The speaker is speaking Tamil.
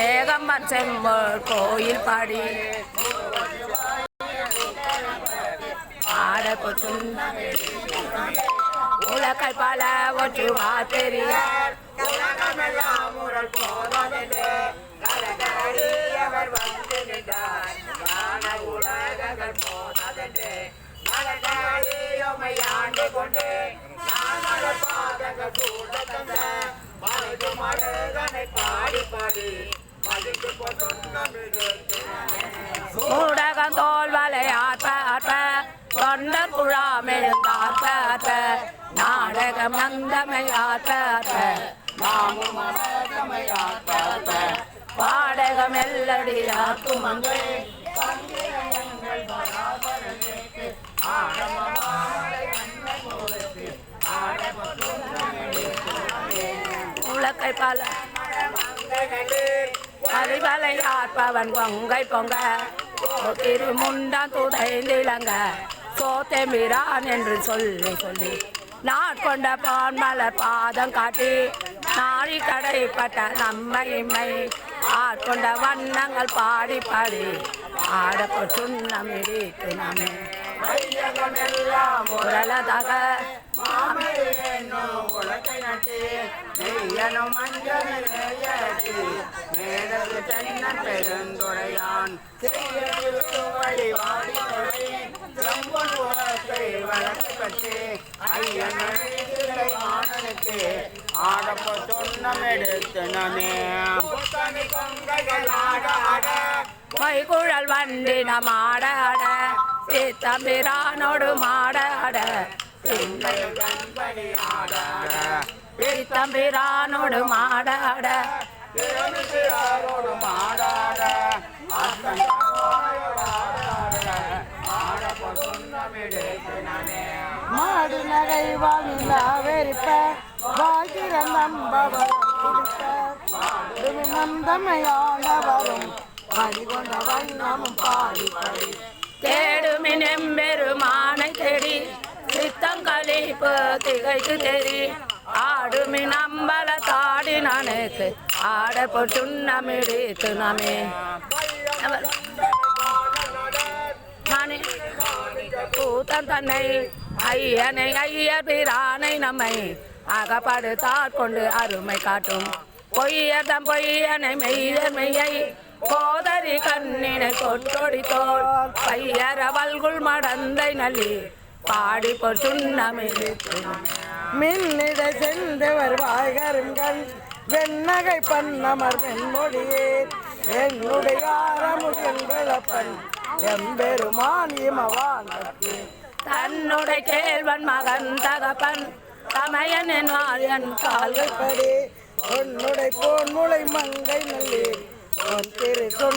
ஏகம்பன் செம்மொழ் கோயில் பாடி ஆடப்பொற்றும் உலகை பல ஒற்றுவா தெரிய உலகமெல்லாம் முரல் போதென்று கலகரியவர் வந்து நின்றார் உலகங்கள் போதென்று மலகரியோமை ஆண்டு கொண்டு நான் பாதங்கள் கூட தந்த மலது மலகனை பாடி பாடி மதித்து ஊடகம் தோல் வலை ஆற்ப ஆற்ப தொண்ட குழாமெழுந்தாற்ப நாடகம் நந்தமையாற்ப நாமும் மனதமையாற்ப பாடகம் எல்லடியாக்கும் அங்கே உலக்கை பல அறிவலை ஆற்பவன் பொங்கை பொங்க திருமுண்டான் துதைந்திலங்க சோத்தெம்பிரான் என்று சொல்லி சொல்லி நாட்கொண்ட பான் மலர் பாதம் காட்டி நாரி கடைப்பட்ட நம்மைமை ஆட்கொண்ட வண்ணங்கள் பாடி பாடி ஆடப்போ சுண்ணமிடித்து நாமே முரளதாக உலகை நட்டி நெய்யனும் மஞ்சள் மேடது தென்னன் பெருந்துரையான் வழக்கு பற்றி ஐயனுக்கு ஆடப்போ சொன்னம் எடுத்து நமே மைகுழல் வண்டி நமாட அட தம்பிரானோடு மாட அட தம்பிரானோடு மாட அட மாடு நகை வாங்கிலா வெறிப்ப வாழ்கிற நந்தமையானவரும் பணிகொண்ட வண்ணமும் பாடி பாடி தேடுமின் எம்பெருமானை தேடி சித்தங்களிப்பு திகைத்து தெரி ஆடுமின் அம்பல தாடி நானுக்கு ஆடப்போ சுண்ணமிடித்து நாமே மணி கூத்தன் தன்னை ஐயனை ஐயர் பிரானை நம்மை அகப்படுத்தாற் கொண்டு அருமை காட்டும் பொய்யதம் பொய்யனை மெய்யர் மெய்யை கோதரி கண்ணினை கொட்டொடி தோல் பையர வல்குள் மடந்தை நல்லி பாடி பொற்றுண்ணமிழித்து மின்னிடை சென்றவர் வாய்கருங்கண் வெண்ணகை பண்ணமர் வெண்மொழியே என்னுடைய ஆரமுகப்பன் எம்பெருமான் இமவானத்து தன்னுடைய கேள்வன் மகன் தகப்பன் தமையன் என் கால்கைப்படி உன்னுடைய போன்முளை மங்கை நல்லி உன் திரு சொன்ன